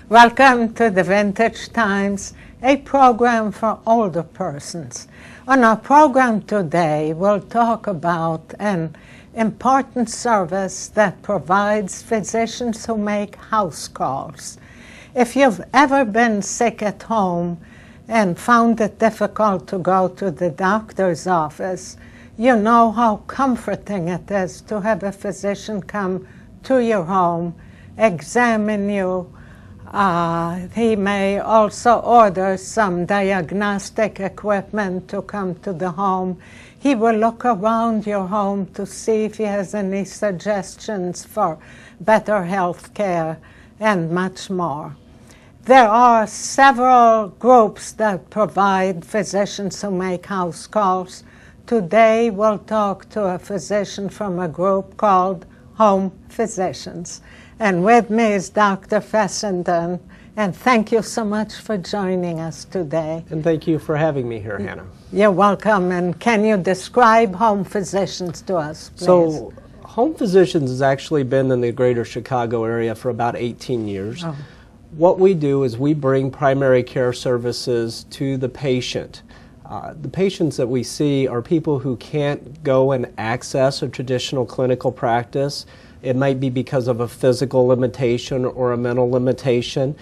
Welcome to the Vintage Times, a program for older persons. On our program today, we'll talk about an important service that provides physicians who make house calls. If you've ever been sick at home and found it difficult to go to the doctor's office, you know how comforting it is to have a physician come to your home, examine you. He may also order some diagnostic equipment to come to the home. He will look around your home to see if he has any suggestions for better health care and much more. There are several groups that provide physicians who make house calls. Today we'll talk to a physician from a group called Home Physicians. And with me is Dr. Fessenden. And thank you so much for joining us today. And thank you for having me here, Hannah. You're welcome. And can you describe Home Physicians to us, please? So, Home Physicians has actually been in the greater Chicago area for about 18 years. Oh. What we do is we bring primary care services to the patient. The patients that we see are people who can't go and access a traditional clinical practice. It might be because of a physical limitation or a mental limitation.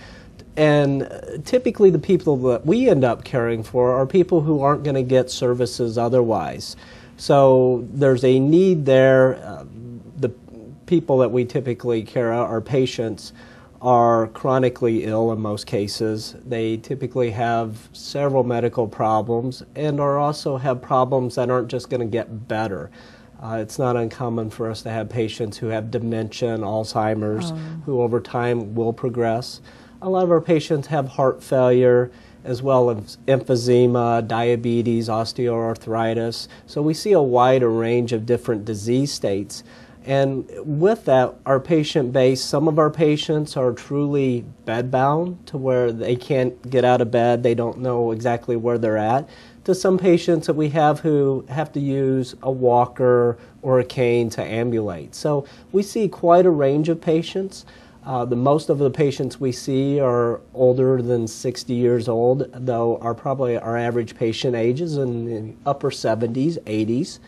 And typically the people that we end up caring for are people who aren't going to get services otherwise. So there's a need there. The people that we typically care about, our patients, are chronically ill in most cases. They typically have several medical problems and also have problems that aren't just going to get better. It's not uncommon for us to have patients who have dementia and Alzheimer's who over time will progress. A lot of our patients have heart failure as well as emphysema, diabetes, osteoarthritis. So we see a wider range of different disease states. And with that, our patient base, some of our patients are truly bedbound to where they can't get out of bed, they don't know exactly where they're at, to some patients that we have who have to use a walker or a cane to ambulate. So we see quite a range of patients. The most of the patients we see are older than 60 years old, though our average patient age is in the upper 70s, 80s.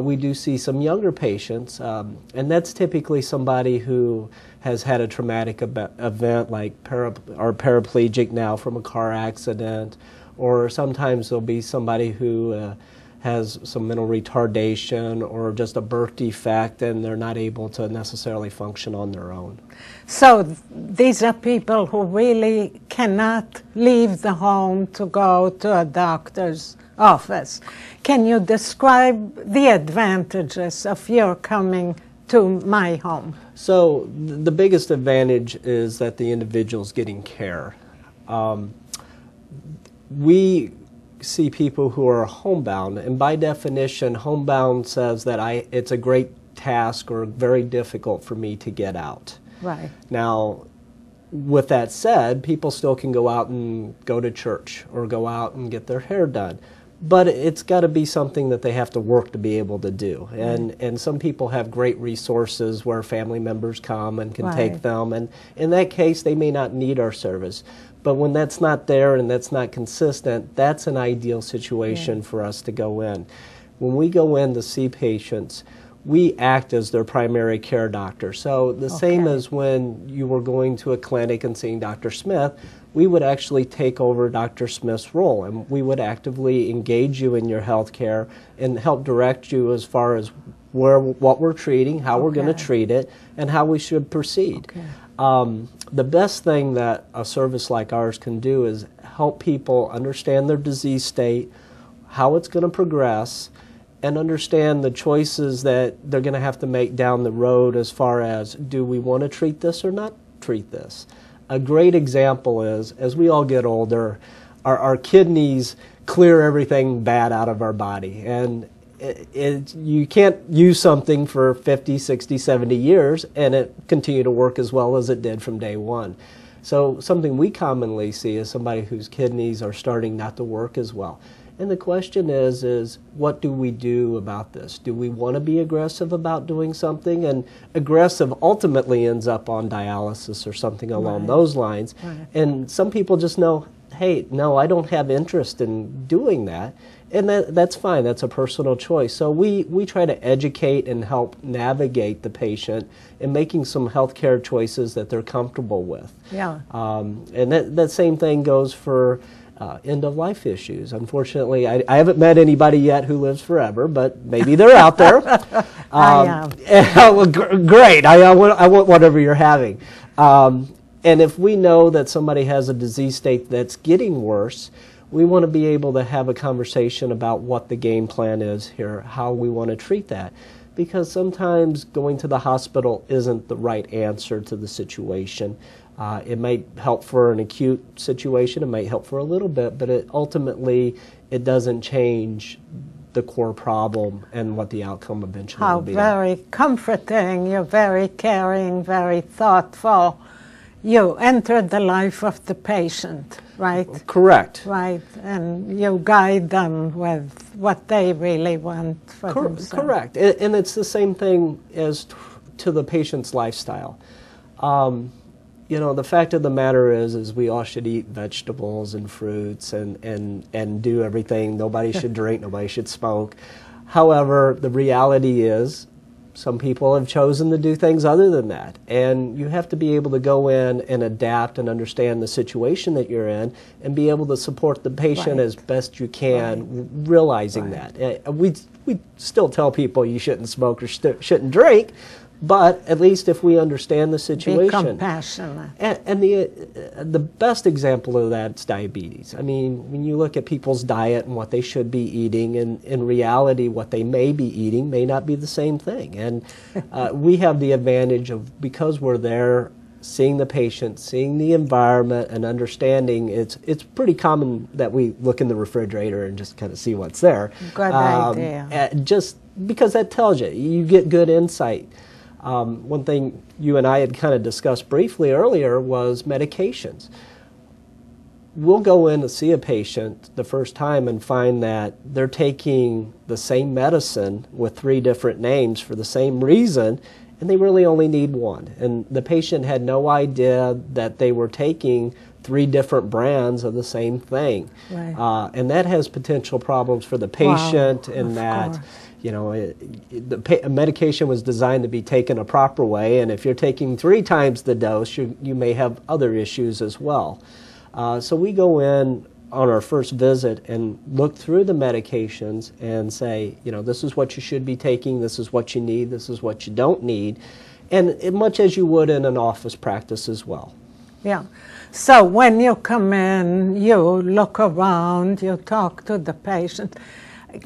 We do see some younger patients, and that's typically somebody who has had a traumatic event like are paraplegic now from a car accident, or sometimes there'll be somebody who has some mental retardation or just a birth defect and they're not able to necessarily function on their own. So these are people who really cannot leave the home to go to a doctor's office. Can you describe the advantages of your coming to my home? So the biggest advantage is that the individual's getting care. We see people who are homebound, and by definition, homebound says that it's a great task or very difficult for me to get out. Right. Now, with that said, people still can go out and go to church or go out and get their hair done. But it's got to be something that they have to work to be able to do. And some people have great resources where family members come and can take them. And in that case, they may not need our service. But when that's not there and that's not consistent, that's an ideal situation for us to go in. When we go in to see patients, we act as their primary care doctor. So the same as when you were going to a clinic and seeing Dr. Smith, we would actually take over Dr. Smith's role, and we would actively engage you in your health care and help direct you as far as what we're treating, how we're going to treat it, and how we should proceed. The best thing that a service like ours can do is help people understand their disease state, how it's going to progress, and understand the choices that they're going to have to make down the road as far as, do we want to treat this or not treat this? A great example is, as we all get older, our kidneys clear everything bad out of our body. And you can't use something for 50, 60, 70 years and it continue to work as well as it did from day one. So something we commonly see is somebody whose kidneys are starting not to work as well. And the question is what do we do about this? Do we want to be aggressive about doing something? And aggressive ultimately ends up on dialysis or something along those lines. And some people just know, hey, no, I don't have interest in doing that. And that's fine. That's a personal choice. So we try to educate and help navigate the patient in making some healthcare choices that they're comfortable with. Yeah. And that same thing goes for end-of-life issues. Unfortunately, I haven't met anybody yet who lives forever, but maybe they're out there. Well, great. I want whatever you're having. And if we know that somebody has a disease state that's getting worse, we want to be able to have a conversation about what the game plan is here, how we want to treat that. Because sometimes going to the hospital isn't the right answer to the situation. It might help for an acute situation, it might help for a little bit, but ultimately it doesn't change the core problem and what the outcome eventually will be. How very comforting, you're very caring, very thoughtful. You entered the life of the patient, right? Correct. Right, and you guide them with what they really want for themselves. Correct, and it's the same thing as to the patient's lifestyle. You know, the fact of the matter is we all should eat vegetables and fruits and do everything. Nobody should drink, nobody should smoke. However, the reality is some people have chosen to do things other than that. And you have to be able to go in and adapt and understand the situation that you're in and be able to support the patient as best you can, realizing that. We still tell people you shouldn't smoke or shouldn't drink, but at least if we understand the situation. Be compassionate. And the best example of that is diabetes. I mean, when you look at people's diet and what they should be eating, and in reality what they may be eating may not be the same thing. And we have the advantage of, because we're there seeing the patient, seeing the environment, and understanding, it's pretty common that we look in the refrigerator and just kind of see what's there. Good idea. Just because that tells you, you get good insight. One thing you and I had kind of discussed briefly earlier was medications. We'll go in to see a patient the first time and find that they're taking the same medicine with 3 different names for the same reason, and they really only need one. And the patient had no idea that they were taking 3 different brands of the same thing. Right. And that has potential problems for the patient, in that, you know, the medication was designed to be taken a proper way, and if you're taking 3 times the dose, you may have other issues as well. So we go in on our first visit and look through the medications and say, you know, this is what you should be taking, this is what you need, this is what you don't need, and much as you would in an office practice as well. Yeah. So when you come in, you look around, you talk to the patient.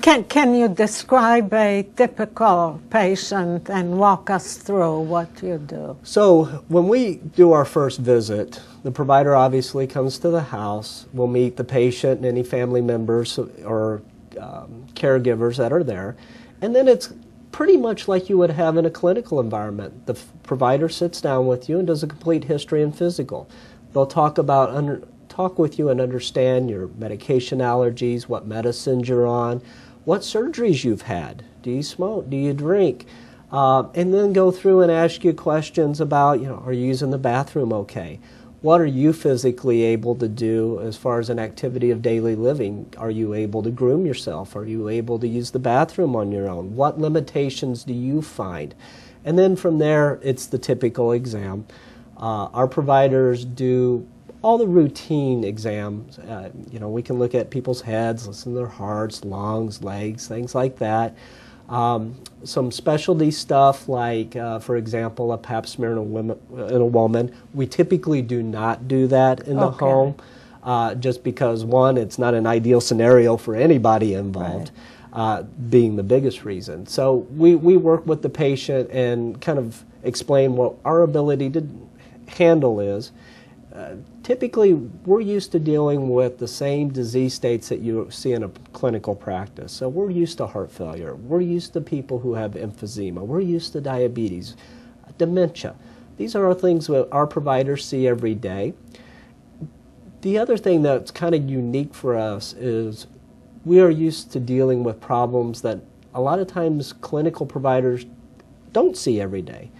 Can you describe a typical patient and walk us through what you do? So when we do our first visit, the provider obviously comes to the house. We'll meet the patient and any family members or caregivers that are there. And then it's pretty much like you would have in a clinical environment. The provider sits down with you and does a complete history and physical. They'll talk with you and understand your medication allergies, what medicines you're on, what surgeries you've had. Do you smoke? Do you drink? And then go through and ask you questions about, you know, are you using the bathroom okay? What are you physically able to do as far as an activity of daily living? Are you able to groom yourself? Are you able to use the bathroom on your own? What limitations do you find? And then from there, it's the typical exam. Our providers do all the routine exams. You know, we can look at people's heads, listen to their hearts, lungs, legs, things like that. Some specialty stuff like, for example, a pap smear in a woman. We typically do not do that in the home, just because, one, it's not an ideal scenario for anybody involved, being the biggest reason. So we work with the patient and kind of explain what our ability to handle is. Typically, we're used to dealing with the same disease states that you see in a clinical practice. So we're used to heart failure. We're used to people who have emphysema. We're used to diabetes, dementia. These are all things that our providers see every day. The other thing that's kind of unique for us is we are used to dealing with problems that a lot of times clinical providers don't see every day.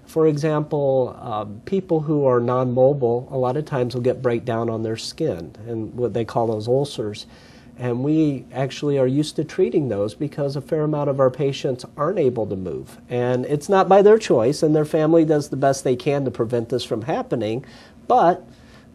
For example, people who are non-mobile a lot of times will get breakdown on their skin and what they call those ulcers. And we actually are used to treating those because a fair amount of our patients aren't able to move. And it's not by their choice, and their family does the best they can to prevent this from happening. But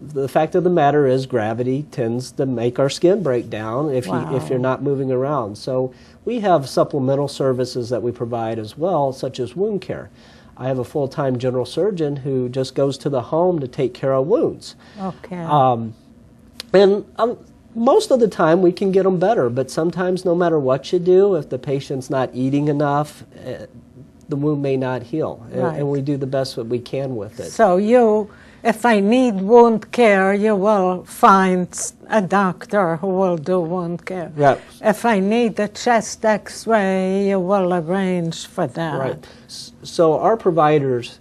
the fact of the matter is gravity tends to make our skin break down if you're not moving around. So we have supplemental services that we provide as well, such as wound care. I have a full-time general surgeon who just goes to the home to take care of wounds. Okay. Most of the time we can get them better, but sometimes no matter what you do, if the patient's not eating enough, the wound may not heal. Right. And we do the best that we can with it. So you, if I need wound care, you will find a doctor who will do wound care. Right. If I need a chest x-ray, you will arrange for that. Right. So our providers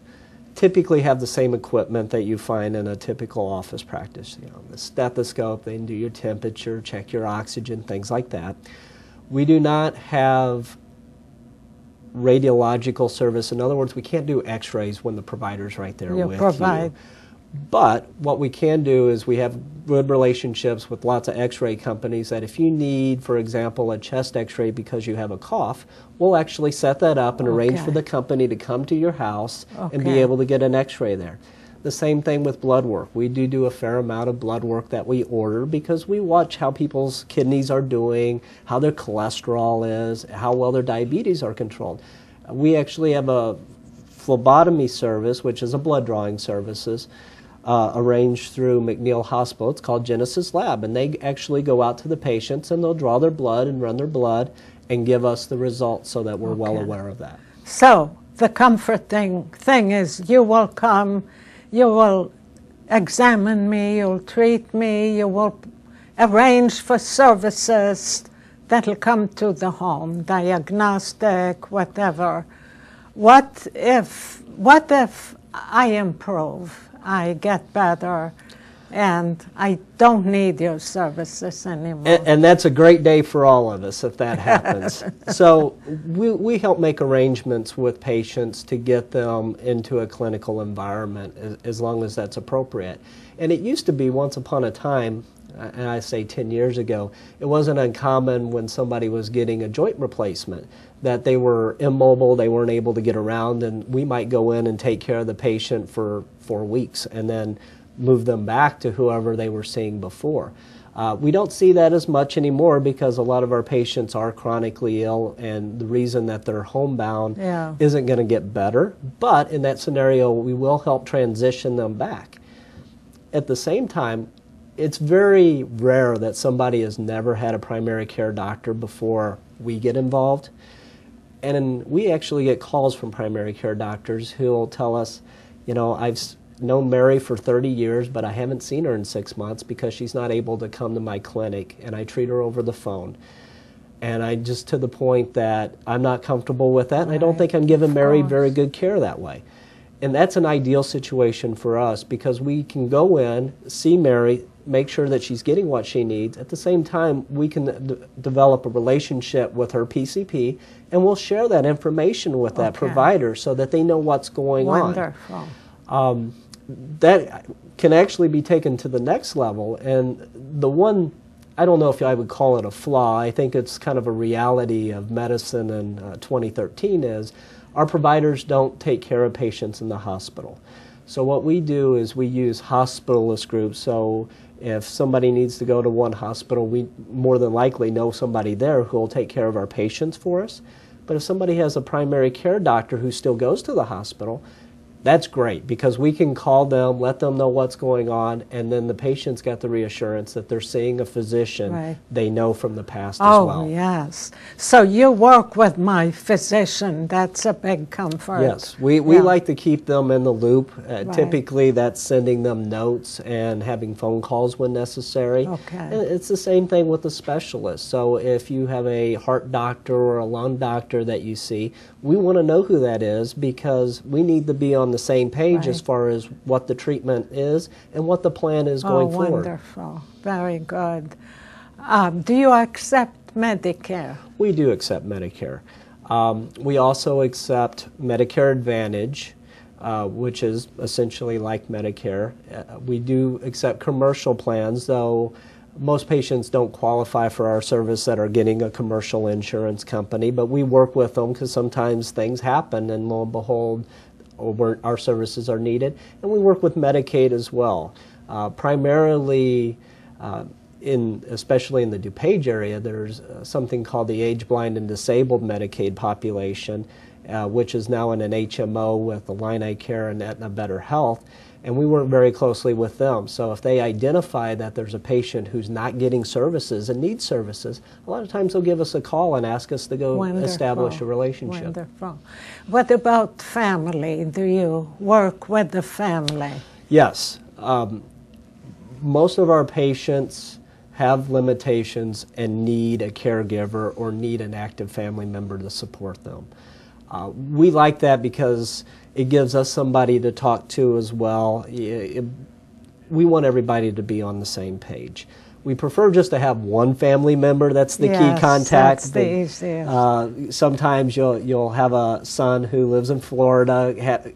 typically have the same equipment that you find in a typical office practice. You know, the stethoscope, they can do your temperature, check your oxygen, things like that. We do not have radiological service. In other words, we can't do x-rays when the provider's right there with you. But what we can do is we have good relationships with lots of x-ray companies that if you need, for example, a chest x-ray because you have a cough, we'll actually set that up and arrange for the company to come to your house and be able to get an x-ray there. The same thing with blood work. We do a fair amount of blood work that we order because we watch how people's kidneys are doing, how their cholesterol is, how well their diabetes are controlled. We actually have a phlebotomy service, which is a blood drawing services, arranged through McNeil Hospital. It's called Genesis Lab, and they actually go out to the patients and they'll draw their blood and run their blood and give us the results so that we're well aware of that. So the comforting thing is you will come, you will examine me, you'll treat me, you will arrange for services that'll come to the home, diagnostic, whatever. What if I improve? I get better, and I don't need your services anymore. And that's a great day for all of us if that happens. So we help make arrangements with patients to get them into a clinical environment as long as that's appropriate. And it used to be once upon a time, and I say 10 years ago, it wasn't uncommon when somebody was getting a joint replacement that they were immobile, they weren't able to get around, and we might go in and take care of the patient for 4 weeks and then move them back to whoever they were seeing before. We don't see that as much anymore because a lot of our patients are chronically ill, and the reason that they're homebound isn't going to get better. But in that scenario, we will help transition them back. At the same time, it's very rare that somebody has never had a primary care doctor before we get involved. And we actually get calls from primary care doctors who will tell us, you know, I've known Mary for 30 years, but I haven't seen her in 6 months because she's not able to come to my clinic, and I treat her over the phone. And I just to the point that I'm not comfortable with that, and I don't think I'm giving Mary very good care that way. And that's an ideal situation for us because we can go in, see Mary, make sure that she's getting what she needs. At the same time, we can develop a relationship with her PCP, and we'll share that information with that provider so that they know what's going on. Wonderful. That can actually be taken to the next level. And the one, I don't know if I would call it a flaw, I think it's kind of a reality of medicine in 2013 is our providers don't take care of patients in the hospital. So what we do is we use hospitalist groups. So if somebody needs to go to one hospital, we more than likely know somebody there who will take care of our patients for us. But if somebody has a primary care doctor who still goes to the hospital, that's great because we can call them, let them know what's going on, and then the patient's got the reassurance that they're seeing a physician they know from the past as well. Oh, yes. So you work with my physician. That's a big comfort. Yes. We like to keep them in the loop. Typically, that's sending them notes and having phone calls when necessary. And it's the same thing with the specialist. So if you have a heart doctor or a lung doctor that you see, we want to know who that is because we need to be on the same page as far as what the treatment is and what the plan is going forward. Wonderful. Very good. Do you accept Medicare? We do accept Medicare. We also accept Medicare Advantage, which is essentially like Medicare. We do accept commercial plans, though most patients don't qualify for our service that are getting a commercial insurance company, but we work with them because sometimes things happen and lo and behold, our services are needed. And we work with Medicaid as well. Primarily, especially in the DuPage area, there's something called the Age, Blind, and Disabled Medicaid population, which is now in an HMO with Illini Care and Aetna Better Health, and we work very closely with them. So if they identify that there's a patient who's not getting services and needs services, a lot of times they'll give us a call and ask us to go establish a relationship. Wonderful. What about family? Do you work with the family? Yes. Most of our patients have limitations and need a caregiver or need an active family member to support them. We like that because it gives us somebody to talk to as well. We want everybody to be on the same page. We prefer just to have one family member. That's the key contact. That's the easiest. Sometimes you'll have a son who lives in Florida,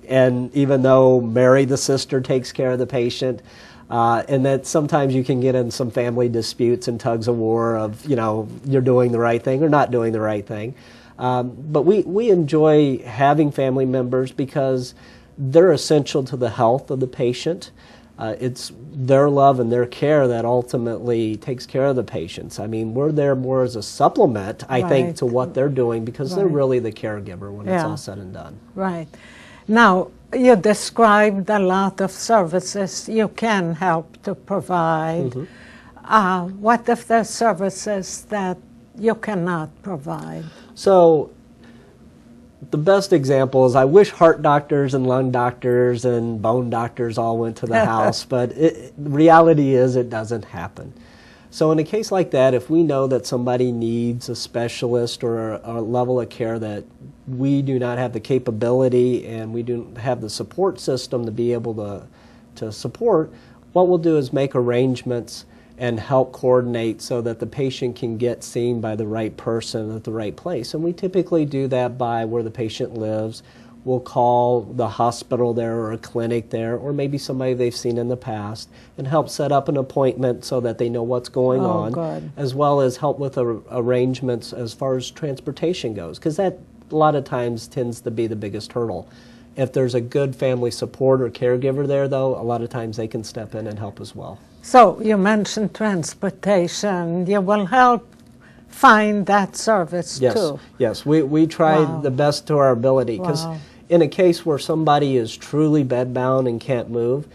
and even though Mary, the sister, takes care of the patient, and that sometimes you can get in some family disputes and tugs of war of, you're doing the right thing or not doing the right thing. But we enjoy having family members because they're essential to the health of the patient. It's their love and their care that ultimately takes care of the patients. I mean, we're there more as a supplement, I think, to what they're doing because they're really the caregiver when it's all said and done. Right. Now, you described a lot of services you can help to provide. What if there's services that you cannot provide? So the best example is I wish heart doctors and lung doctors and bone doctors all went to the house, but the reality is it doesn't happen. So in a case like that, if we know that somebody needs a specialist or a level of care that we do not have the capability and we don't have the support system to be able to support, what we'll do is make arrangements and help coordinate so that the patient can get seen by the right person at the right place. And we typically do that by where the patient lives. We'll call the hospital there or a clinic there or maybe somebody they've seen in the past and help set up an appointment so that they know what's going on, good. As well as help with arrangements as far as transportation goes, because that a lot of times tends to be the biggest hurdle. If there's a good family support or caregiver there, though, a lot of times they can step in and help as well. So you mentioned transportation. You will help find that service too? Yes, we try the best to our ability because in a case where somebody is truly bedbound and can't move,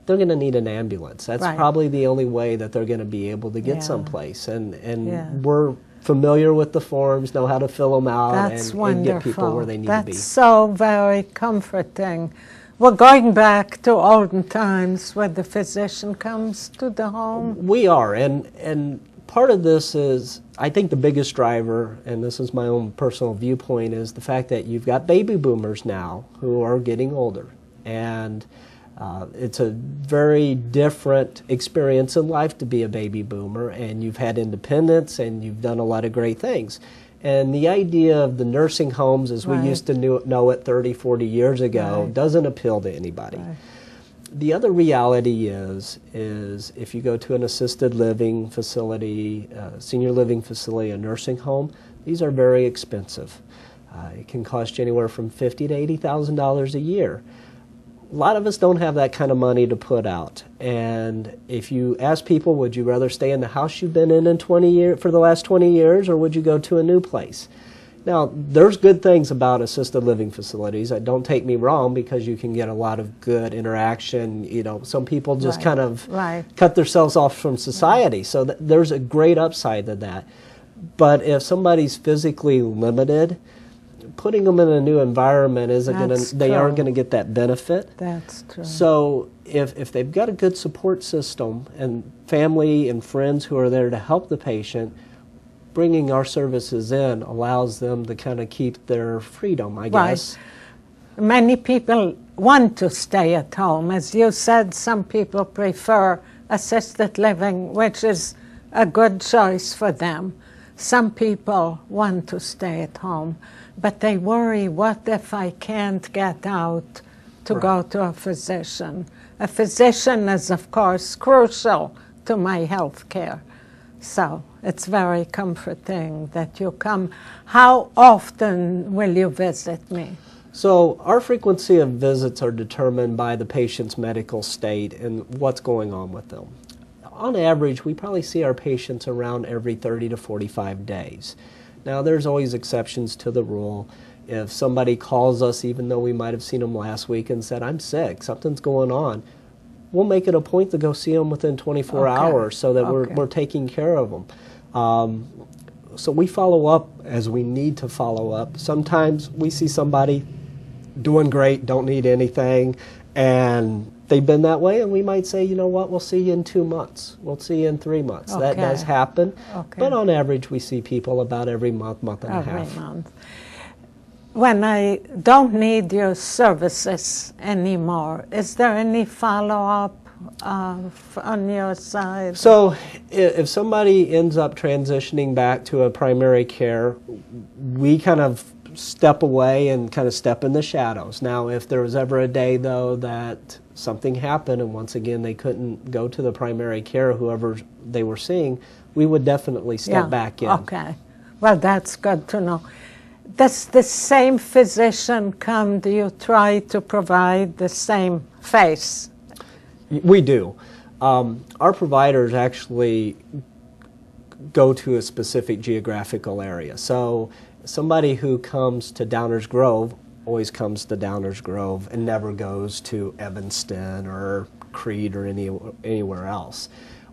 they're going to need an ambulance. That's probably the only way that they're going to be able to get someplace. And we're familiar with the forms, know how to fill them out, and get people where they need to be. That's so very comforting. We're going back to olden times where the physician comes to the home. We are, and part of this is, I think the biggest driver, and this is my own personal viewpoint, is the fact that you've got baby boomers now who are getting older. And it's a very different experience in life to be a baby boomer, and you've had independence and you've done a lot of great things. And the idea of the nursing homes as we used to know it 30, 40 years ago doesn't appeal to anybody. The other reality is if you go to an assisted living facility, senior living facility, a nursing home, these are very expensive. It can cost you anywhere from $50,000 to $80,000 a year. A lot of us don't have that kind of money to put out. And if you ask people, would you rather stay in the house you've been in 20 years for the last 20 years, or would you go to a new place? Now, there's good things about assisted living facilities. Don't take me wrong, because you can get a lot of good interaction. You know, some people just kind of cut themselves off from society. So there's a great upside to that. But if somebody's physically limited, putting them in a new environment isn't going to, they aren't going to get that benefit. That's true. So if they've got a good support system and family and friends who are there to help the patient, bringing our services in allows them to kind of keep their freedom, I guess. Many people want to stay at home. As you said, some people prefer assisted living, which is a good choice for them. Some people want to stay at home, but they worry, what if I can't get out to go to a physician? A physician is, of course, crucial to my health care. So it's very comforting that you come. How often will you visit me? So our frequency of visits are determined by the patient's medical state and what's going on with them. On average, we probably see our patients around every 30 to 45 days. Now, there's always exceptions to the rule. If somebody calls us, even though we might have seen them last week and said, I'm sick, something's going on, we'll make it a point to go see them within 24 hours so that we're taking care of them. So we follow up as we need to follow up. Sometimes we see somebody doing great, don't need anything, and they've been that way, and we might say, you know what, we'll see you in 2 months. We'll see you in 3 months. That does happen. But on average, we see people about every month, month and a half. Every month. When I don't need your services anymore, is there any follow-up on your side? So if somebody ends up transitioning back to a primary care, we kind of step away and kind of step in the shadows. Now, if there was ever a day, though, that something happened and once again they couldn't go to the primary care, whoever they were seeing, we would definitely step back in. Okay. Well, that's good to know. Does the same physician come? Do you try to provide the same face? We do. Our providers actually go to a specific geographical area. So somebody who comes to Downers Grove always comes to Downers Grove and never goes to Evanston or Creed or anywhere else.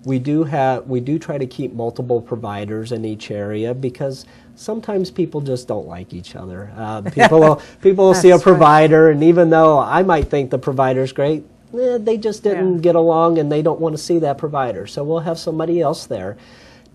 We do try to keep multiple providers in each area because sometimes people just don't like each other. People will see a provider, and even though I might think the provider's great, they just didn't get along and they don't want to see that provider. So we'll have somebody else there.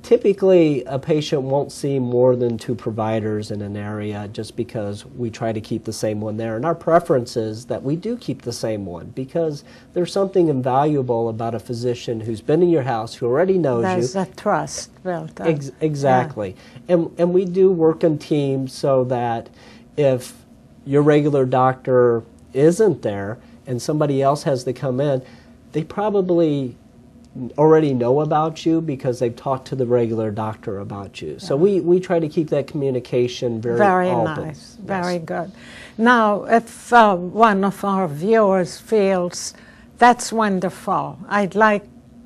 Typically, a patient won't see more than 2 providers in an area just because we try to keep the same one there. And our preference is that we do keep the same one because there's something invaluable about a physician who's been in your house, who already knows you. There's a trust built up. Exactly. Yeah. And we do work in teams so that if your regular doctor isn't there and somebody else has to come in, they probably already know about you because they've talked to the regular doctor about you. So we try to keep that communication very open. Nice. Very good. Now, if one of our viewers feels, that's wonderful, I'd like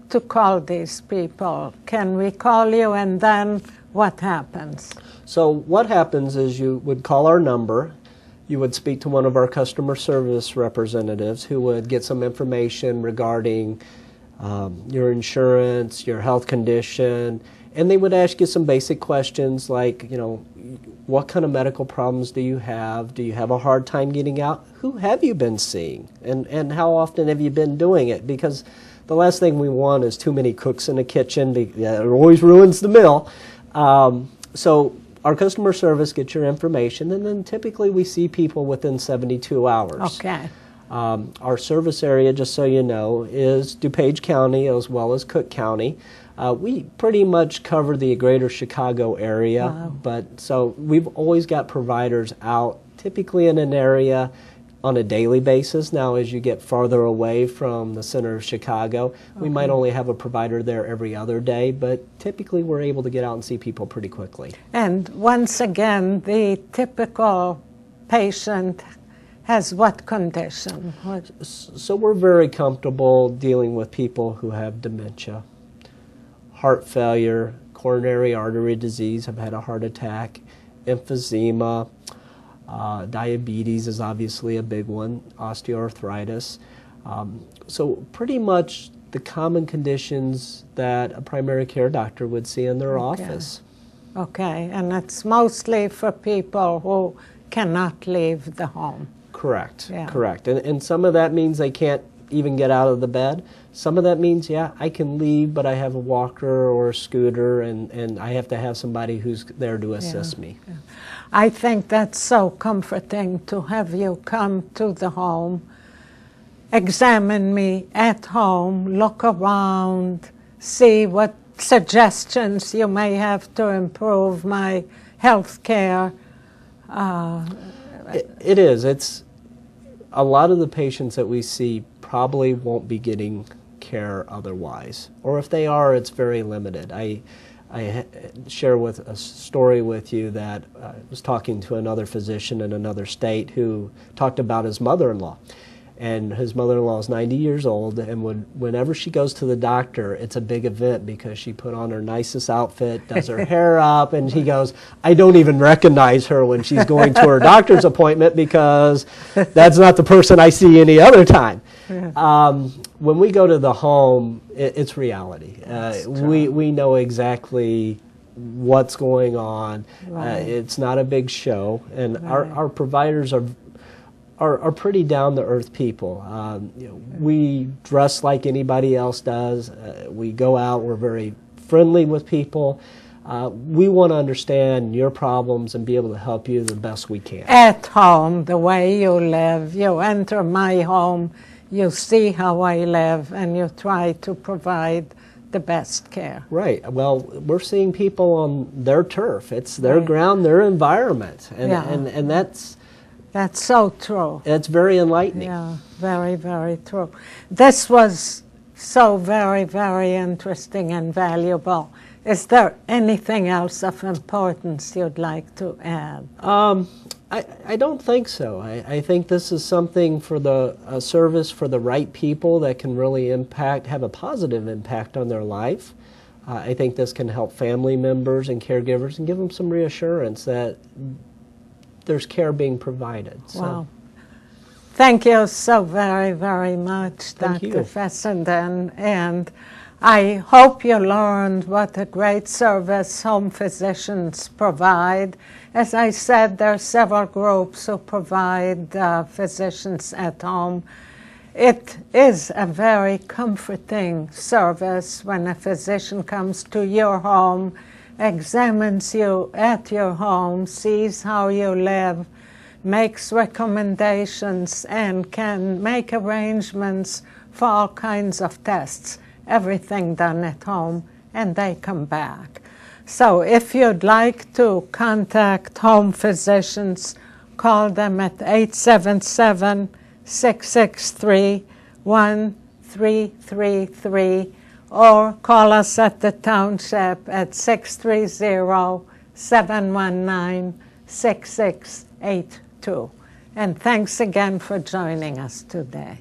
to call these people, can we call you, and then what happens? So what happens is you would call our number, you would speak to one of our customer service representatives who would get some information regarding your insurance, your health condition, and they would ask you some basic questions like, you know, what kind of medical problems do you have? Do you have a hard time getting out? Who have you been seeing? And how often have you been doing it? Because the last thing we want is too many cooks in the kitchen. It always ruins the meal. So our customer service gets your information, and then typically we see people within 72 hours. Okay. Our service area, just so you know, is DuPage County as well as Cook County. We pretty much cover the greater Chicago area, but so we've always got providers out, typically in an area on a daily basis. Now, as you get farther away from the center of Chicago, we might only have a provider there every other day, but typically we're able to get out and see people pretty quickly. And once again, the typical patient has what condition? So we're very comfortable dealing with people who have dementia, heart failure, coronary artery disease, have had a heart attack, emphysema, diabetes is obviously a big one, osteoarthritis. So pretty much the common conditions that a primary care doctor would see in their office. Okay, and it's mostly for people who cannot leave the home. Correct, correct. And some of that means they can't even get out of the bed. Some of that means, yeah, I can leave, but I have a walker or a scooter, and I have to have somebody who's there to assist me. Yeah. I think that's so comforting to have you come to the home, examine me at home, look around, see what suggestions you may have to improve my health care. It is. It's a lot of the patients that we see probably won't be getting care otherwise, or if they are, it's very limited. I share with a story with you that I was talking to another physician in another state who talked about his mother-in-law. And his mother-in-law is 90 years old, and whenever she goes to the doctor, it's a big event because she put on her nicest outfit, does her hair up, and he goes, I don't even recognize her when she's going to her doctor's appointment because that's not the person I see any other time. Yeah. When we go to the home, it's reality. We know exactly what's going on. Right. It's not a big show, and right. our providers are pretty down-to-earth people. We dress like anybody else does. We go out, we're very friendly with people. We want to understand your problems and be able to help you the best we can. At home, the way you live, you enter my home, you see how I live, and you try to provide the best care. Right. Well, we're seeing people on their turf. It's their ground, their environment, and that's so true. It's very enlightening. Yeah, very, very true. This was so very, very interesting and valuable. Is there anything else of importance you'd like to add? I don't think so. I think this is something for a service for the right people that can really have a positive impact on their life. I think this can help family members and caregivers and give them some reassurance that there's care being provided. So. Wow. Thank you so very, very much, Dr. Fessenden. And I hope you learned what a great service home physicians provide. As I said, there are several groups who provide physicians at home. It is a very comforting service when a physician comes to your home, examines you at your home, sees how you live, makes recommendations, and can make arrangements for all kinds of tests, everything done at home, and they come back. So if you'd like to contact home physicians, call them at 877-663-1333, or call us at the Township at 630-719-6682. And thanks again for joining us today.